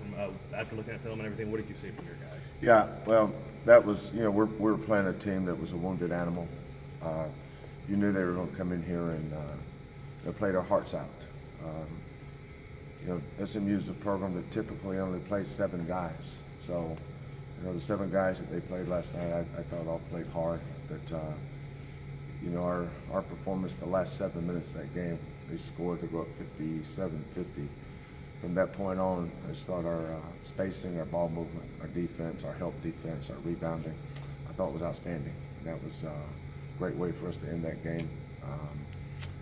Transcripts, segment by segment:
from after looking at film and everything? What did you see from your guys? Yeah, well, that was, you know, we're playing a team that was a wounded animal. You knew they were going to come in here and they played our hearts out. You know, SMU is a program that typically only plays 7 guys. So, you know, the 7 guys that they played last night, I thought all played hard. But, you know, our performance the last 7 minutes of that game, they scored to go up 57-50. From that point on, I just thought our spacing, our ball movement, our defense, our help defense, our rebounding, I thought was outstanding. And that was a great way for us to end that game.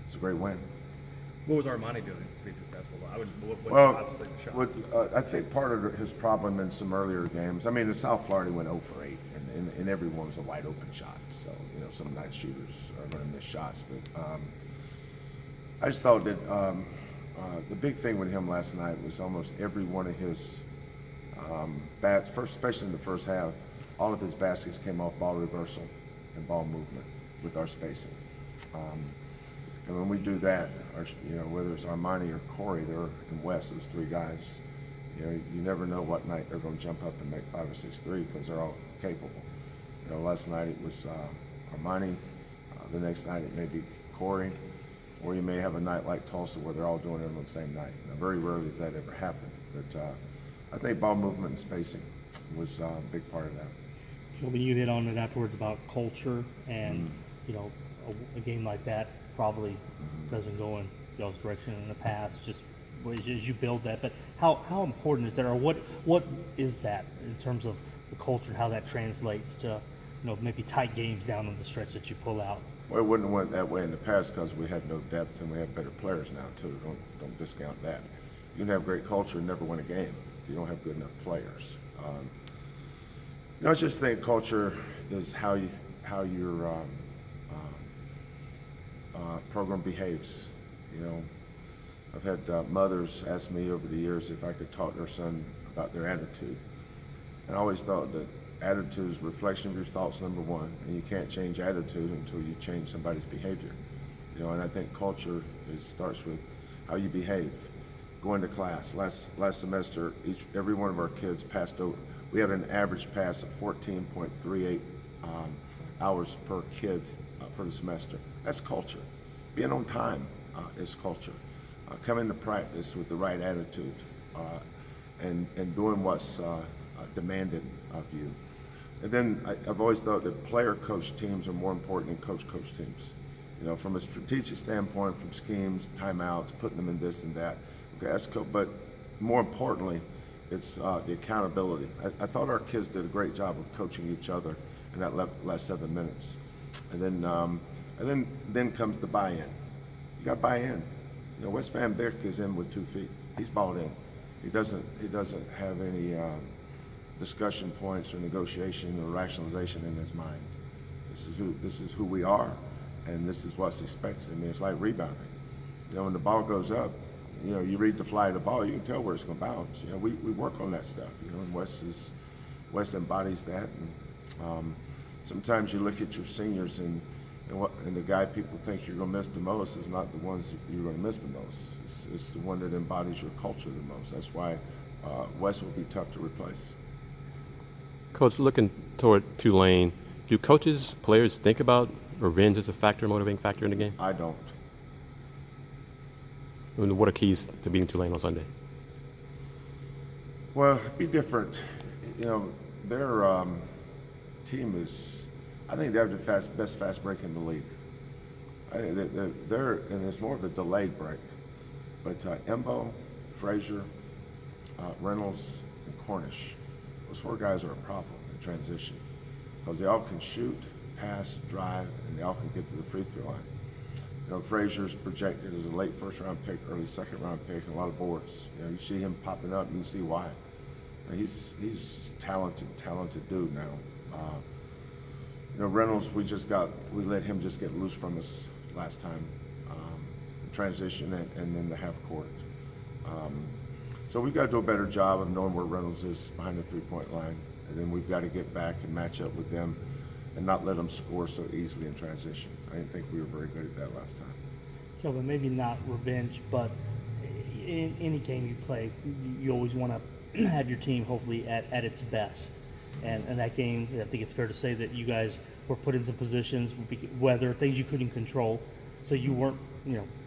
It's a great win. What was Armani doing to be successful? I think part of his problem in some earlier games, I mean, in South Florida went 0 for 8, and every one was a wide open shot. So, you know, some night shooters are going to miss shots. But I just thought that the big thing with him last night was almost every one of his bats, especially in the first half, all of his baskets came off ball reversal and ball movement with our spacing. And when we do that, you know, whether it's Armani or Corey, they're in West, those 3 guys, you know, you never know what night they're going to jump up and make 5 or 6 threes because they're all capable. You know, last night it was Armani, the next night it may be Corey, or you may have a night like Tulsa where they're all doing it on the same night. Now, very rarely does that ever happen, but I think ball movement and spacing was a big part of that. Kelvin, you hit on it afterwards about culture, and you know, a game like that probably doesn't go in y'all's direction in the past, just as you build that. But how important is that, or what is that in terms of the culture and how that translates to, you know, maybe tight games down on the stretch that you pull out? Well, it wouldn't have went that way in the past because we had no depth and we have better players now too. Don't discount that. You can have great culture and never win a game if you don't have good enough players. You know, I just think culture is how your program behaves. You know, I've had mothers ask me over the years if I could talk to their son about their attitude, and I always thought that attitude is a reflection of your thoughts, number one, and you can't change attitude until you change somebody's behavior. You know, and I think culture starts with how you behave. Going to class. Last semester, every one of our kids passed over. We had an average pass of 14.38 hours per kid for the semester. That's culture. Being on time is culture. Coming to practice with the right attitude and doing what's demanded of you. And then I've always thought that player-coach teams are more important than coach-coach teams. You know, from a strategic standpoint, from schemes, timeouts, putting them in this and that. Okay, that's cool, but more importantly, it's the accountability. I thought our kids did a great job of coaching each other in that last 7 minutes. And then comes the buy-in. You got buy-in. You know, Wes Van Beek is in with 2 feet. He's balled in. He doesn't have any discussion points or negotiation or rationalization in his mind. This is who we are, and this is what's expected. I mean, it's like rebounding. You know, when the ball goes up, you know, you read the fly of the ball, you can tell where it's going to bounce. You know, we work on that stuff. You know, and Wes embodies that. And sometimes you look at your seniors and the guy people think you're going to miss the most is not the ones that you're going to miss the most. It's the one that embodies your culture the most. That's why Wes will be tough to replace. Coach, looking toward Tulane, do coaches, players think about revenge as a factor, motivating factor in the game? I don't. And what are keys to beating Tulane on Sunday? Well, it'd be different. You know, their team is, I think they have the best fast break in the league. And it's more of a delayed break. But Embo, Frazier, Reynolds, and Cornish, those 4 guys are a problem in transition because they all can shoot, pass, drive, and they all can get to the free throw line. You know, Frazier's projected as a late first-round pick, early second-round pick, and a lot of boards. You know, you see him popping up, and you see why. And he's talented dude now. You know, Reynolds, we let him just get loose from us last time, transition and then the half court. So we've got to do a better job of knowing where Reynolds is behind the three-point line, and then we've got to get back and match up with them and not let them score so easily in transition. I didn't think we were very good at that last time. Kelvin, maybe not revenge, but in any game you play, you always want to have your team hopefully at its best. And that game, I think it's fair to say that you guys were put in some positions, weather, things you couldn't control, so you weren't,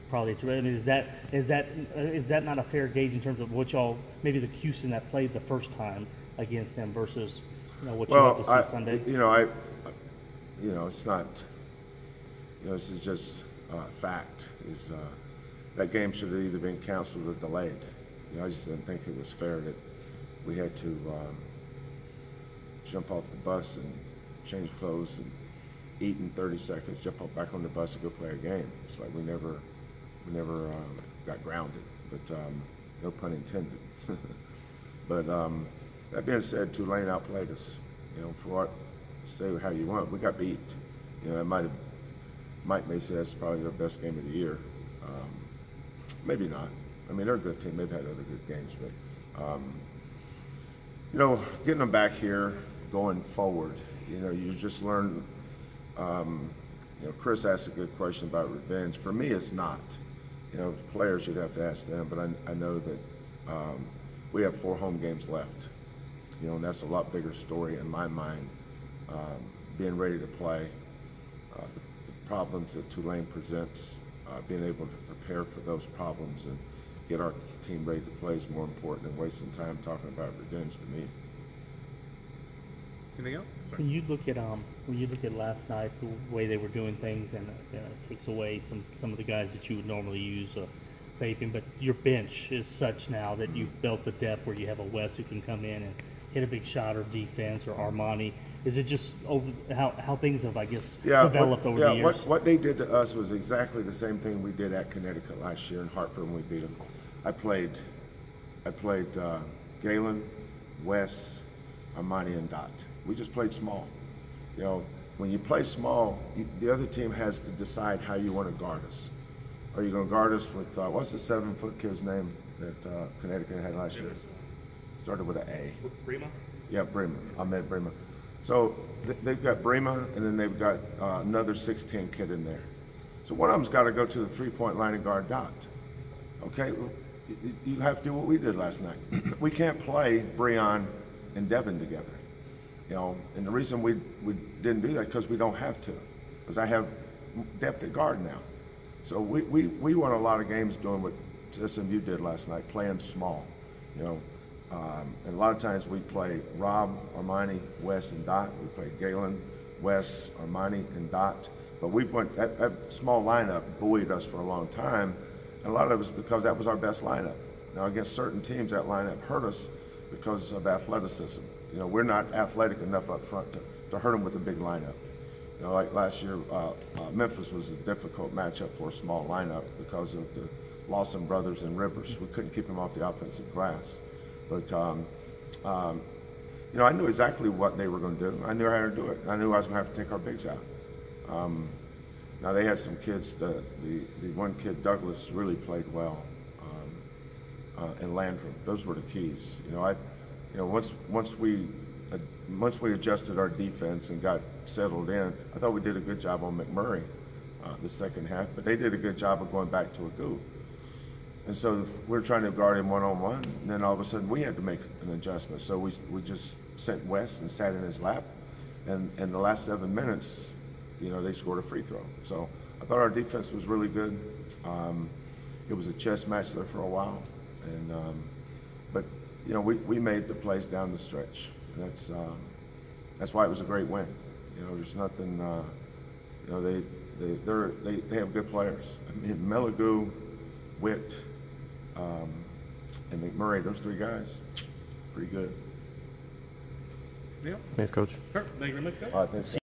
probably. I mean, is that not a fair gauge in terms of what y'all, maybe the Houston that played the first time against them versus what you had to see Sunday? It's not. This is just fact. That game should have either been canceled or delayed. I just didn't think it was fair that we had to jump off the bus and change clothes and eat in 30 seconds, jump back on the bus and go play a game. It's like we never got grounded, but no pun intended. But that being said, Tulane outplayed us. For what, say how you want, we got beat. Mike may say that's probably their best game of the year. Maybe not. I mean, they're a good team. They've had other good games, but getting them back here, going forward, you just learn. Chris asked a good question about revenge. For me, it's not. Players, you'd have to ask them, but I know that we have 4 home games left. And that's a lot bigger story in my mind. Being ready to play, the problems that Tulane presents, being able to prepare for those problems and get our team ready to play is more important than wasting time talking about revenge to me. Anything else? Sorry. When you look at last night, the way they were doing things, and it takes away some of the guys that you would normally use, Fabian, but your bench is such now that you've built the depth where you have a Wes who can come in and hit a big shot or defense, or Armani. Is it just over how things have, I guess, developed over the years? What they did to us was exactly the same thing we did at Connecticut last year in Hartford when we beat them. I played Galen, Wes, Armani, and Dot. We just played small. When you play small, the other team has to decide how you want to guard us. Are you going to guard us with, what's the 7-foot kid's name that Connecticut had last year? Started with an A. Brema? Yeah, Brema. Ahmed Brema. So they've got Brema, and then they've got another 6'10" kid in there. So one of them's got to go to the 3-point line and guard Dot. Okay? You have to do what we did last night. We can't play Breon and Devin together. And the reason we didn't do that because we don't have to, because I have depth at guard now. So we won a lot of games doing what SMU did last night, playing small. And a lot of times we play Rob, Armani, Wes, and Dot. We play Galen, Wes, Armani, and Dot. But that small lineup buoyed us for a long time, and a lot of it was because that was our best lineup. Now against certain teams, that lineup hurt us because of athleticism. We're not athletic enough up front to hurt them with a big lineup. Like last year, Memphis was a difficult matchup for a small lineup because of the Lawson brothers and Rivers. We couldn't keep them off the offensive glass. But, I knew exactly what they were going to do. I knew how to do it. I knew I was going to have to take our bigs out. Now, they had some kids. The one kid, Douglas, really played well. And Landrum. Those were the keys. Once we adjusted our defense and got settled in, I thought we did a good job on McMurray the second half, but they did a good job of going back to a goo. And so we're trying to guard him one-on-one, and then all of a sudden we had to make an adjustment. So we just sent Wes and sat in his lap, and in the last 7 minutes, they scored a free throw. So I thought our defense was really good. It was a chess match there for a while, but we made the plays down the stretch. And that's why it was a great win. There's nothing. They have good players. I mean, Melagoo, Witt, and McMurray, those 3 guys, pretty good. Yeah. Thanks, Coach. Sure. Thank you very much, Coach. All right, thanks.